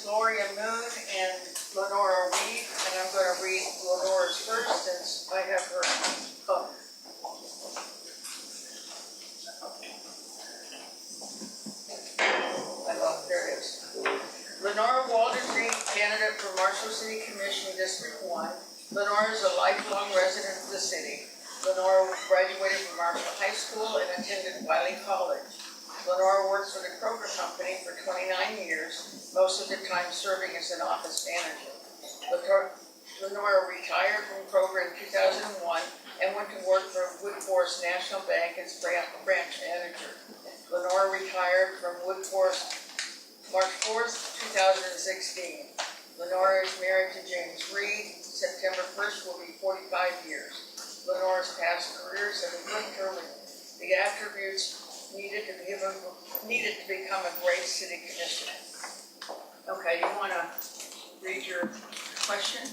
Gloria Moon and Lenora Reed, and I'm going to read Lenora's first since I have her phone. There it is. Lenora Walden Reed, candidate for Marshall City Commission District 1. Lenora is a lifelong resident of the city. Lenora graduated from Marshall High School and attended Wiley College. Lenora worked for the Kroger Company for 29 years, most of the time serving as an office manager. Lenora retired from Kroger in 2001 and went to work for Woodforest National Bank as branch manager. Lenora retired from Woodforest March 4th, 2016. Lenora is married to James Reed. September 1st will be 45 years. Lenora's past careers have included the attributes needed to become a great city commissioner. Okay, you want to read your question?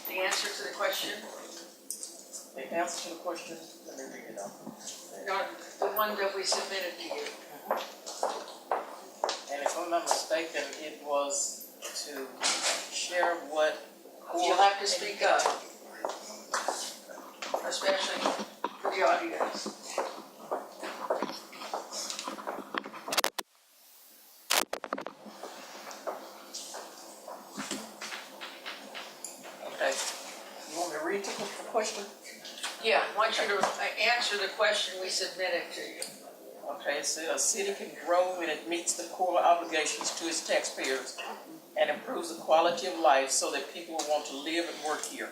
The answer to the question? The answer to the question, let me read it out. No, the one that we submitted to you. And if I'm not mistaken, it was to share what. You'll have to speak up, especially for the audience. Okay. You want me to read the question? Yeah, I want you to answer the question we submitted to you. Okay, it said a city can grow when it meets the core obligations to its taxpayers and improves the quality of life so that people want to live and work here.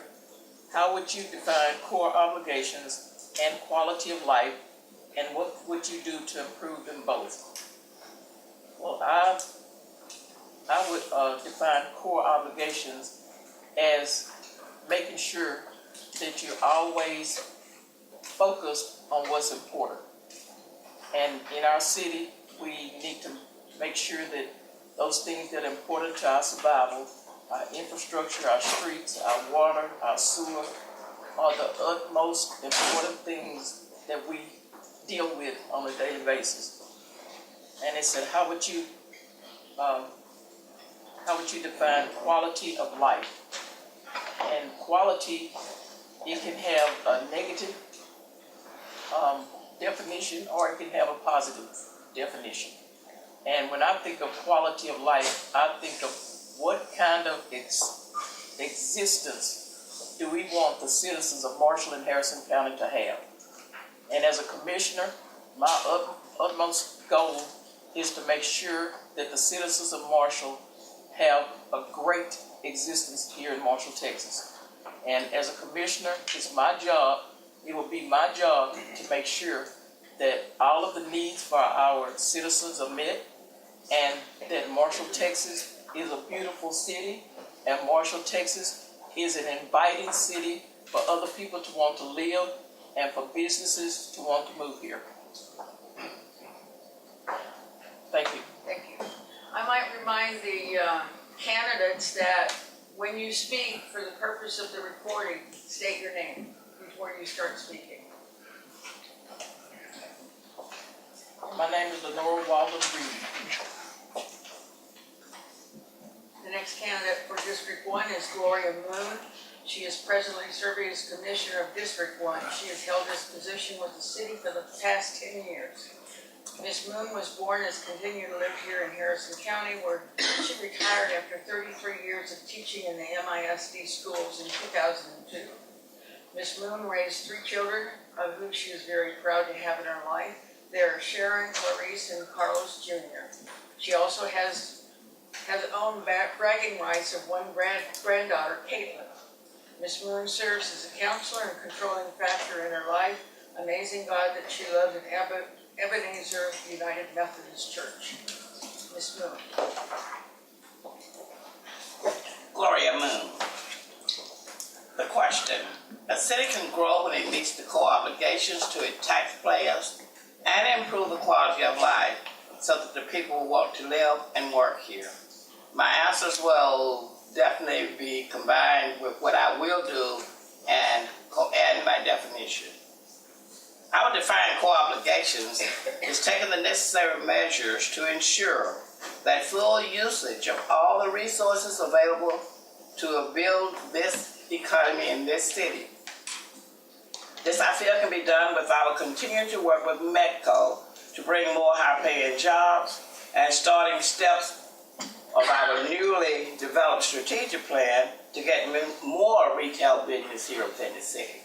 How would you define core obligations and quality of life, and what would you do to improve them both? Well, I would define core obligations as making sure that you're always focused on what's important. And in our city, we need to make sure that those things that are important to our survival, our infrastructure, our streets, our water, our sewer, are the utmost important things that we deal with on a daily basis. And it said, how would you define quality of life? And quality, it can have a negative definition, or it can have a positive definition. And when I think of quality of life, I think of what kind of existence do we want the citizens of Marshall and Harrison County to have. And as a commissioner, my utmost goal is to make sure that the citizens of Marshall have a great existence here in Marshall, Texas. And as a commissioner, it's my job, it will be my job to make sure that all of the needs for our citizens are met, and that Marshall, Texas is a beautiful city, and Marshall, Texas is an inviting city for other people to want to live and for businesses to want to move here. Thank you. Thank you. I might remind the candidates that when you speak, for the purpose of the recording, state your name before you start speaking. My name is Lenora Walden Reed. The next candidate for District 1 is Gloria Moon. She is presently serving as Commissioner of District 1. She has held this position with the city for the past 10 years. Ms. Moon was born and has continued to live here in Harrison County, where she retired after 33 years of teaching in the MISD schools in 2002. Ms. Moon raised 3 children, of whom she is very proud to have in her life. They are Sharon, Clarice, and Carlos Jr. She also has owned bragging rights of one granddaughter, Caitlin. Ms. Moon serves as a counselor and controlling factor in her life, amazing God that she loves in Ebenezer United Methodist Church. Ms. Moon. Gloria Moon. The question: a city can grow when it meets the core obligations to its taxpayers and improve the quality of life so that the people will want to live and work here. My answers will definitely be combined with what I will do and add my definition. Our defined core obligations is taking the necessary measures to ensure that full usage of all the resources available to build this economy in this city. This, I feel, can be done with our continuing to work with MEDCO to bring more high-paying jobs and starting steps of our newly developed strategic plan to get more retail business here within the city.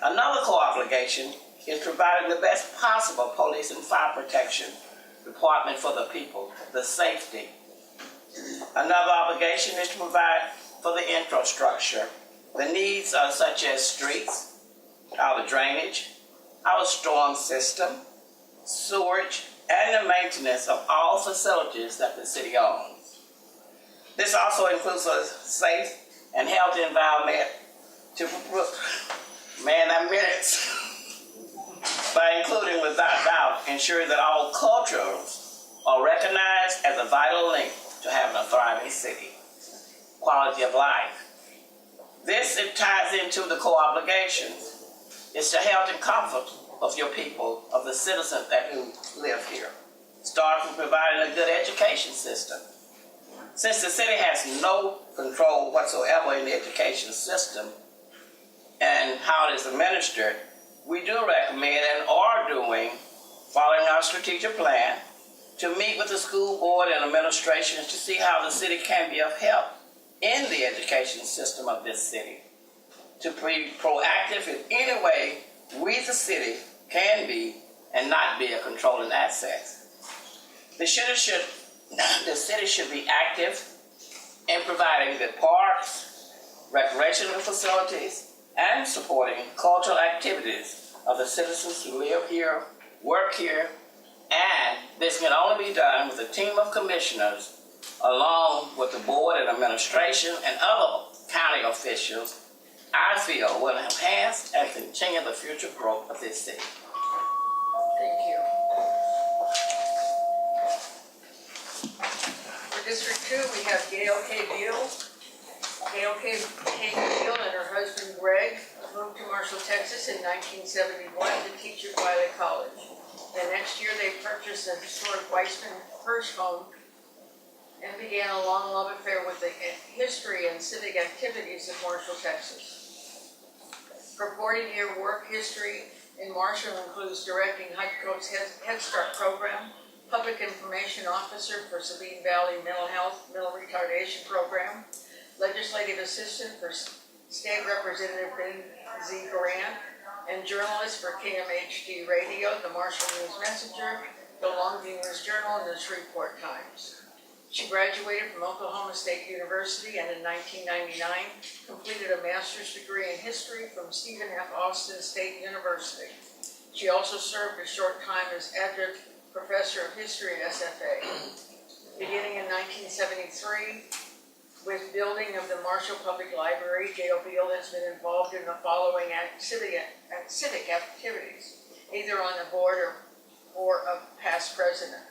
Another core obligation is providing the best possible police and fire protection department for the people, the safety. Another obligation is to provide for the infrastructure. The needs are such as streets, our drainage, our storm system, sewerage, and the maintenance of all facilities that the city owns. This also includes a safe and healthy environment to by including, without doubt, ensuring that all cultures are recognized as a vital link to having a thriving city. Quality of life. This, it ties into the core obligations. It's the health and comfort of your people, of the citizens who live here. Start from providing a good education system. Since the city has no control whatsoever in the education system and how it is administered, we do recommend and are doing, following our strategic plan, to meet with the school board and administrations to see how the city can be of help in the education system of this city. To be proactive in any way we, the city, can be and not be a controlling asset. The city should be active in providing the parks, recreational facilities, and supporting cultural activities of the citizens who live here, work here, and this can only be done with a team of commissioners along with the board and administration and other county officials, I feel will enhance and continue the future growth of this city. Thank you. For District 2, we have Gail K. Beal. Gail K. Beal and her husband Greg moved to Marshall, Texas in 1971 to teach at Wiley College. The next year they purchased a historic Weissman Hirsch home and began a long love affair with the history and civic activities of Marshall, Texas. Her 40-year work history in Marshall includes directing HUDCO's Head Start program, public information officer for Sabine Valley Mental Health Mental Retardation Program, legislative assistant for State Representative Ben Z. Grant, and journalist for KMHD Radio, the Marshall News Messenger, the Longview News Journal, and the Shreveport Times. She graduated from Oklahoma State University and in 1999 completed a master's degree in history from Stephen F. Austin State University. She also served a short time as adjunct professor of history at SFA. Beginning in 1973, with building of the Marshall Public Library, Gail Beal has been involved in the following civic activities, either on the board or a past president.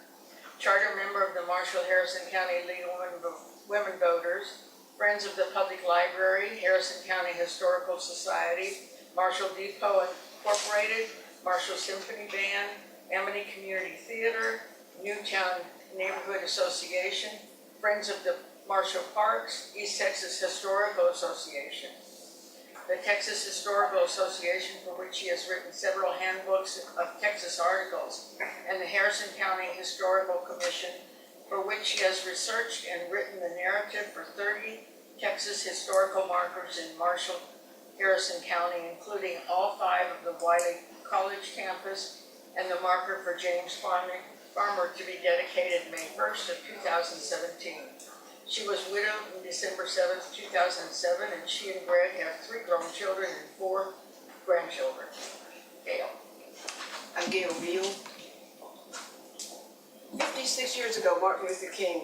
Charter member of the Marshall-Harrison County League of Women Voters, Friends of the Public Library, Harrison County Historical Society, Marshall Depot Incorporated, Marshall Symphony Band, Amity Community Theater, Newtown Neighborhood Association, Friends of the Marshall Parks, East Texas Historical Association. The Texas Historical Association, for which she has written several handbooks of Texas articles, and the Harrison County Historical Commission, for which she has researched and written the narrative for 30 Texas historical markers in Marshall, Harrison County, including all 5 of the Wiley College campus and the marker for James Farmer to be dedicated May 1st of 2017. She was widowed on December 7th, 2007, and she and Greg have 3 grown children and 4 grandchildren. Gail. I'm Gail Beal. 56 years ago, Martin Luther King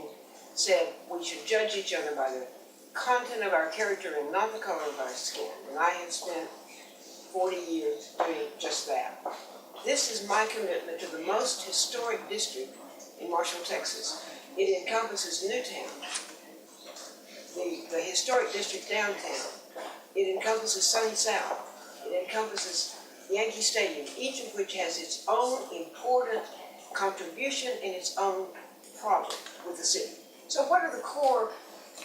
said we should judge each other by the content of our character and not the color of our skin. And I have spent 40 years doing just that. This is my commitment to the most historic district in Marshall, Texas. It encompasses Newtown, the historic district downtown. It encompasses Sunny South. It encompasses Yankee Stadium, each of which has its own important contribution and its own problem with the city. So what are the core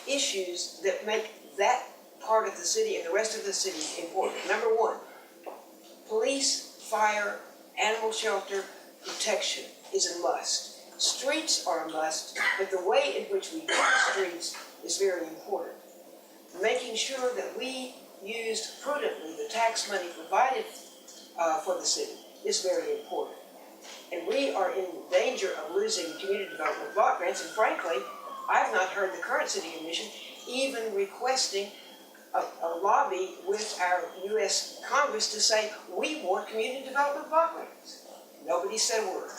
issues that make that part of the city and the rest of the city important? Number one, police, fire, animal shelter, protection is a must. Streets are a must, but the way in which we do the streets is very important. Making sure that we used prudently the tax money provided for the city is very important. And we are in danger of losing community development block grants, and frankly, I've not heard the current city commission even requesting a lobby with our U.S. Congress to say, we want community development block grants. Nobody said a word.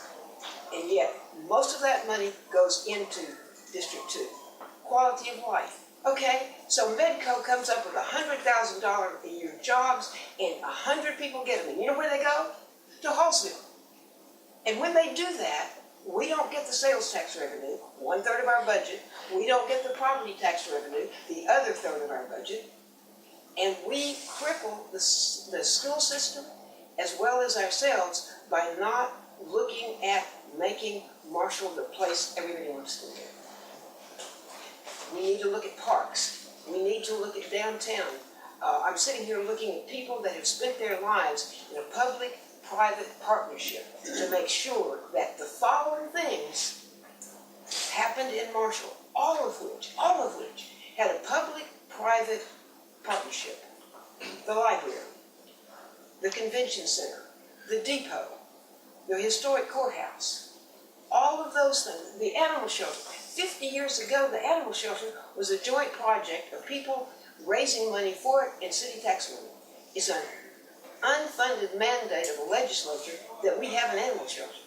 And yet, most of that money goes into District 2. Quality of life. Okay, so Medco comes up with $100,000 a year jobs, and 100 people get them. And you know where they go? To Hallsville. And when they do that, we don't get the sales tax revenue, 1/3 of our budget. We don't get the property tax revenue, the other third of our budget. And we cripple the school system as well as ourselves by not looking at making Marshall the place everybody wants to live. We need to look at parks. We need to look at downtown. I'm sitting here looking at people that have spent their lives in a public-private partnership to make sure that the following things happened in Marshall, all of which had a public-private partnership. The library, the convention center, the depot, the historic courthouse, all of those things, the animal shelter. 50 years ago, the animal shelter was a joint project of people raising money for it and city tax money. It's an unfunded mandate of the legislature that we have an animal shelter.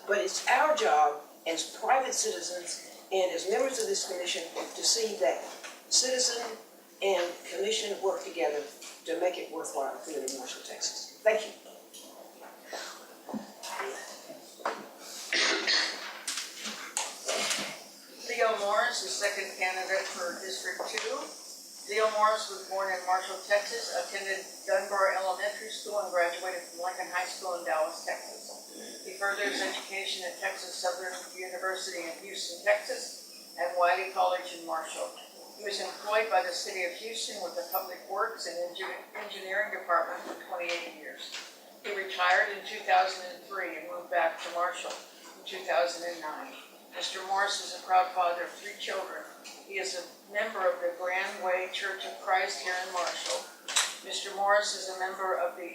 But it's our job as private citizens and as members of this commission to see that citizen and commission work together to make it worthwhile to live in Marshall, Texas. Thank you. Leo Morris is second candidate for District 2. Leo Morris was born in Marshall, Texas, attended Dunbar Elementary School, and graduated from Lincoln High School in Dallas, Texas. He furthered his education at Texas Southern University in Houston, Texas, and Wiley College in Marshall. He was employed by the City of Houston with the Public Works and Engineering Department for 28 years. He retired in 2003 and moved back to Marshall in 2009. Mr. Morris is a proud father of 3 children. He is a member of the Grand Way Church of Christ here in Marshall. Mr. Morris is a member of the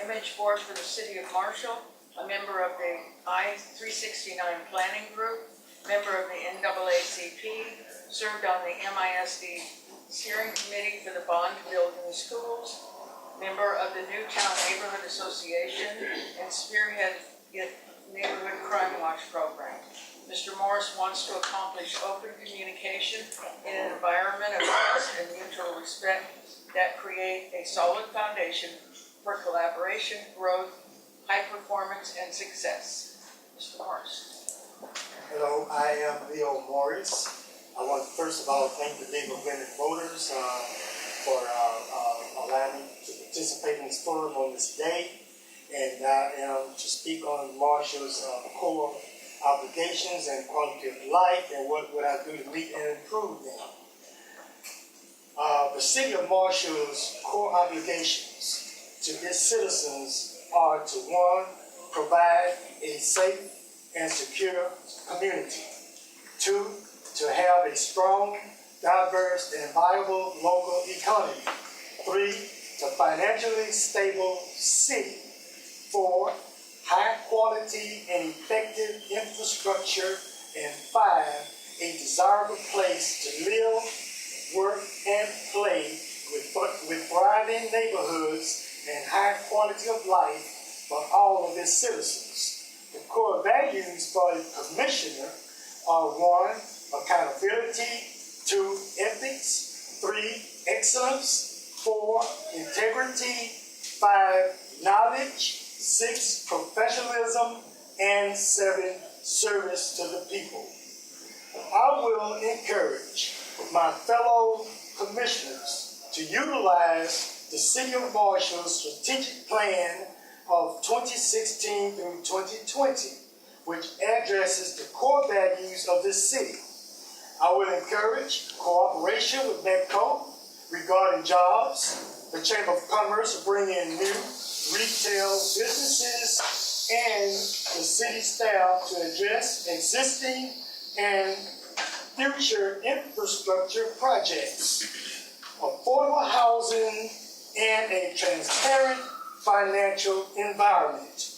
Image Board for the City of Marshall, a member of the I-369 Planning Group, member of the NAACP, served on the MISD Steering Committee for the Bond Building Schools, member of the Newtown Neighborhood Association, and spearhead Neighborhood Crime Watch program. Mr. Morris wants to accomplish open communication in an environment of trust and mutual respect that create a solid foundation for collaboration, growth, high performance, and success. Mr. Morris. Hello, I am Leo Morris. I want to first of all thank the League of Women Voters for allowing me to participate in this forum on this day. And I am to speak on Marshall's core obligations and quality of life and what would I do to meet and improve them. The City of Marshall's core obligations to its citizens are to 1, provide a safe and secure community. 2, to have a strong, diverse, and viable local economy. 3, to financially stable city. 4, high quality and effective infrastructure. And 5, a desirable place to live, work, and play with thriving neighborhoods and high quality of life for all of its citizens. The core values for the commissioner are 1, accountability, 2, ethics, 3, excellence, 4, integrity, 5, knowledge, 6, professionalism, and 7, service to the people. I will encourage my fellow commissioners to utilize the City of Marshall's strategic plan of 2016 through 2020, which addresses the core values of this city. I will encourage cooperation with MEDCO regarding jobs, the Chamber of Commerce to bring in new retail businesses, and the city staff to address existing and future infrastructure projects, affordable housing, and a transparent financial environment.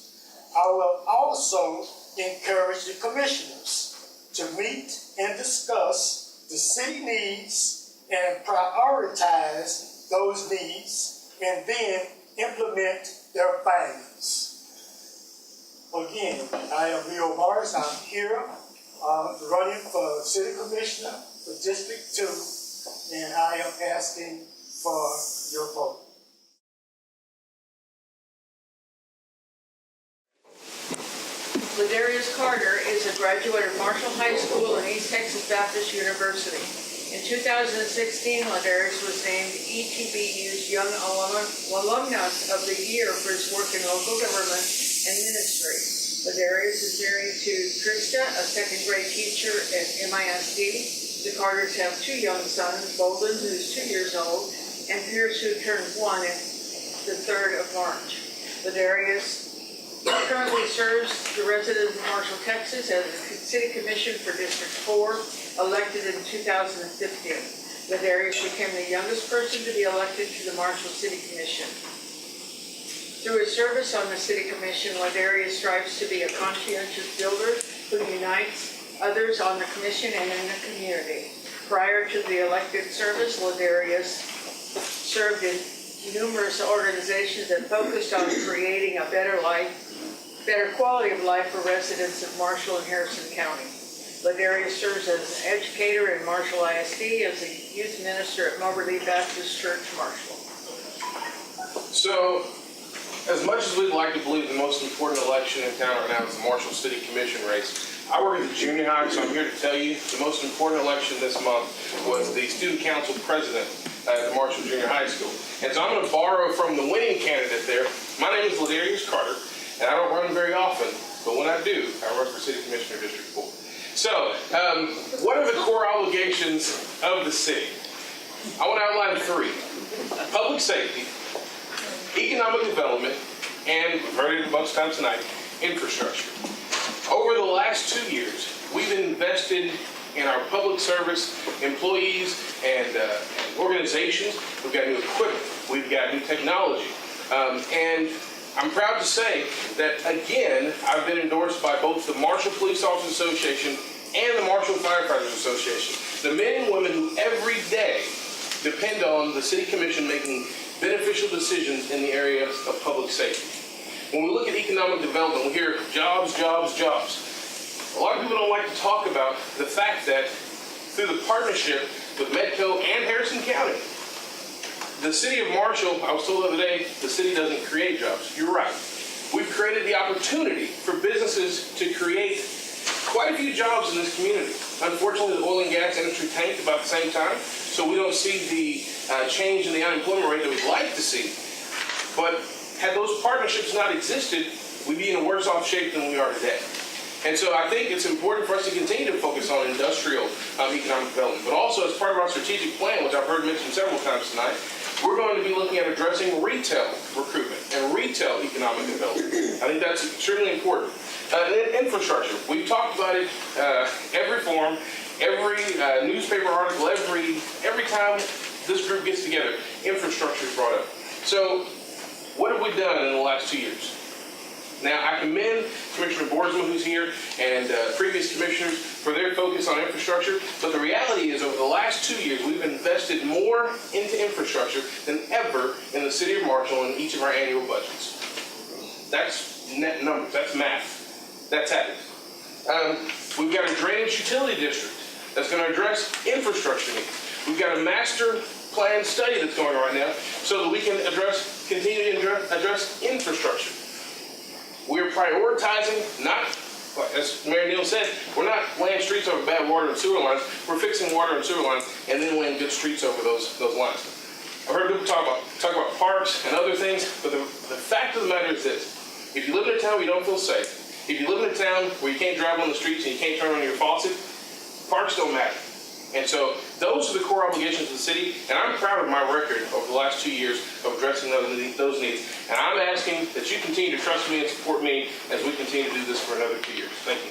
I will also encourage the commissioners to meet and discuss the city needs and prioritize those needs and then implement their findings. Again, I am Leo Morris. I'm here running for City Commissioner for District 2, and I am asking for your vote. Ladarius Carter is a graduate of Marshall High School and East Texas Baptist University. In 2016, Ladarius was named ETBU's Young Alumnus of the Year for his work in local government and ministry. Ladarius is married to Krista, a second-grade teacher at MISD. The Carters have two young sons, Bolden, who's 2 years old, and Pierce, who turned 1 in the 3rd of March. Ladarius currently serves the residents of Marshall, Texas as a city commission for District 4, elected in 2015. Ladarius became the youngest person to be elected to the Marshall City Commission. Through his service on the City Commission, Ladarius strives to be a conscientious builder who unites others on the commission and in the community. Prior to the elected service, Ladarius served in numerous organizations that focused on creating a better quality of life for residents of Marshall and Harrison County. Ladarius serves as an educator in Marshall ISD, as a youth minister at Moberly Baptist Church, Marshall. So, as much as we'd like to believe the most important election in town right now is the Marshall City Commission race, I work at the junior high, so I'm here to tell you the most important election this month was the student council president at the Marshall Junior High School. And so I'm going to borrow from the winning candidate there. My name is Ladarius Carter, and I don't run very often, but when I do, I run for City Commissioner District 4. So, what are the core obligations of the city? I want to outline 3. Public safety, economic development, and, we've heard it a bunch of times tonight, infrastructure. Over the last 2 years, we've invested in our public service employees and organizations. We've got new equipment. We've got new technology. And I'm proud to say that, again, I've been endorsed by both the Marshall Police Officers Association and the Marshall Firefighters Association. The men and women who every day depend on the City Commission making beneficial decisions in the area of public safety. When we look at economic development, we hear jobs, jobs, jobs. A lot of people don't like to talk about the fact that through the partnership with MEDCO and Harrison County, the city of Marshall, I was told the other day, the city doesn't create jobs. You're right. We've created the opportunity for businesses to create quite a few jobs in this community. Unfortunately, the oil and gas industry tanked about the same time, so we don't see the change in the unemployment rate that we'd like to see. But had those partnerships not existed, we'd be in a worse off shape than we are today. And so I think it's important for us to continue to focus on industrial economic development, but also as part of our strategic plan, which I've heard mentioned several times tonight, we're going to be looking at addressing retail recruitment and retail economic development. I think that's extremely important. Infrastructure, we've talked about it every forum, every newspaper article, every time this group gets together, infrastructure is brought up. So what have we done in the last 2 years? Now, I commend Commissioner Boersma, who's here, and previous commissioners for their focus on infrastructure. But the reality is, over the last 2 years, we've invested more into infrastructure than ever in the city of Marshall in each of our annual budgets. That's net numbers. That's math. That's happening. We've got a drainage utility district that's going to address infrastructure needs. We've got a master plan study that's going on right now so that we can continue to address infrastructure. We're prioritizing, not, as Mayor Neal said, we're not laying streets over bad water and sewer lines. We're fixing water and sewer lines and then laying good streets over those lines. I've heard people talk about parks and other things, but the fact of the matter is this. If you live in a town where you don't feel safe, if you live in a town where you can't drive on the streets and you can't turn on your faucet, parks don't matter. And so those are the core obligations of the city, and I'm proud of my record over the last 2 years of addressing those needs. And I'm asking that you continue to trust me and support me as we continue to do this for another 2 years. Thank you.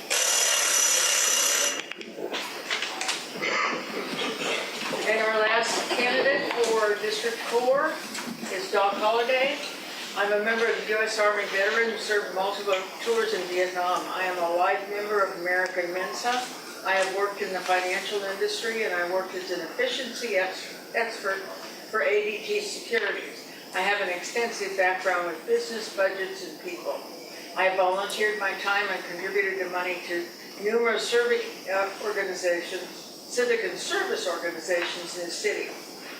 And our last candidate for District 4 is Doc Holliday. I'm a member of the U.S. Army veteran who served multiple tours in Vietnam. I am a life member of American Mensa. I have worked in the financial industry and I worked as an efficiency expert for ADT Securities. I have an extensive background with business, budgets, and people. I have volunteered my time and contributed the money to numerous civic and service organizations in the city.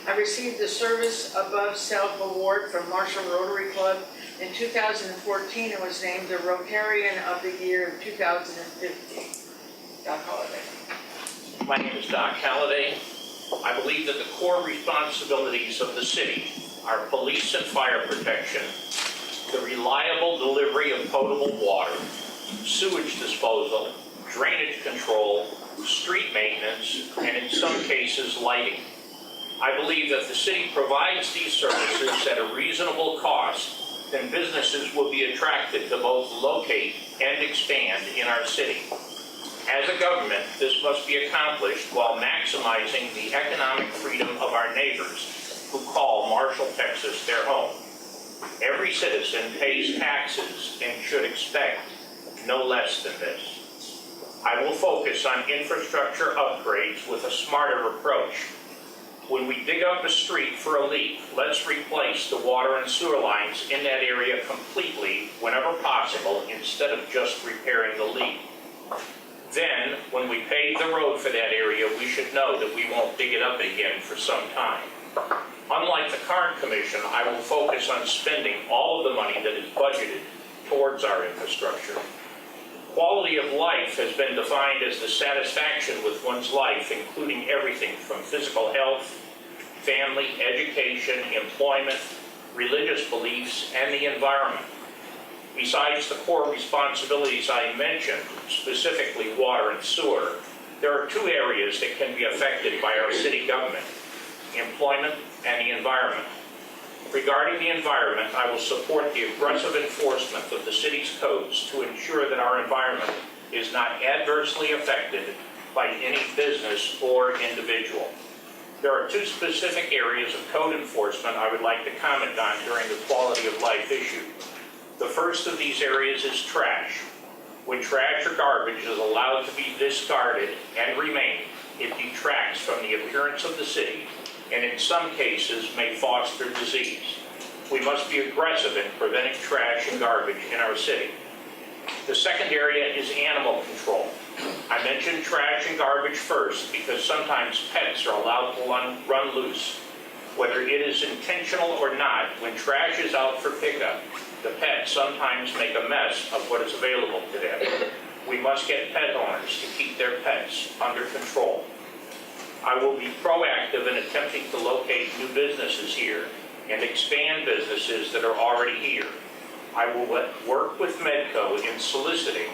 I received the Service Above Self Award from Marshall Rotary Club in 2014 and was named the Rotarian of the Year in 2015. Doc Holliday. My name is Doc Holliday. I believe that the core responsibilities of the city are police and fire protection, the reliable delivery of potable water, sewage disposal, drainage control, street maintenance, and in some cases, lighting. I believe that if the city provides these services at a reasonable cost, then businesses will be attracted to both locate and expand in our city. As a government, this must be accomplished while maximizing the economic freedom of our neighbors who call Marshall, Texas their home. Every citizen pays taxes and should expect no less than this. I will focus on infrastructure upgrades with a smarter approach. When we dig up a street for a leak, let's replace the water and sewer lines in that area completely whenever possible instead of just repairing the leak. Then, when we pave the road for that area, we should know that we won't dig it up again for some time. Unlike the current commission, I will focus on spending all of the money that is budgeted towards our infrastructure. Quality of life has been defined as the satisfaction with one's life, including everything from physical health, family, education, employment, religious beliefs, and the environment. Besides the core responsibilities I mentioned, specifically water and sewer, there are two areas that can be affected by our city government: employment and the environment. Regarding the environment, I will support the aggressive enforcement of the city's codes to ensure that our environment is not adversely affected by any business or individual. There are two specific areas of code enforcement I would like to comment on during the quality of life issue. The first of these areas is trash. When trash or garbage is allowed to be discarded and remain, it detracts from the appearance of the city and in some cases may foster disease. We must be aggressive in preventing trash and garbage in our city. The second area is animal control. I mentioned trash and garbage first because sometimes pets are allowed to run loose. Whether it is intentional or not, when trash is out for pickup, the pets sometimes make a mess of what is available to them. We must get pet owners to keep their pets under control. I will be proactive in attempting to locate new businesses here and expand businesses that are already here. I will work with Medco in soliciting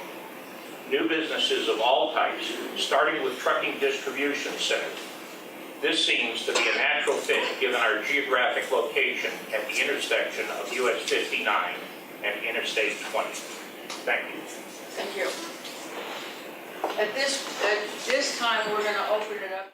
new businesses of all types, starting with trucking distribution centers. This seems to be a natural fit given our geographic location at the intersection of US 59 and Interstate 20. Thank you. Thank you. At this time, we're going to open it up.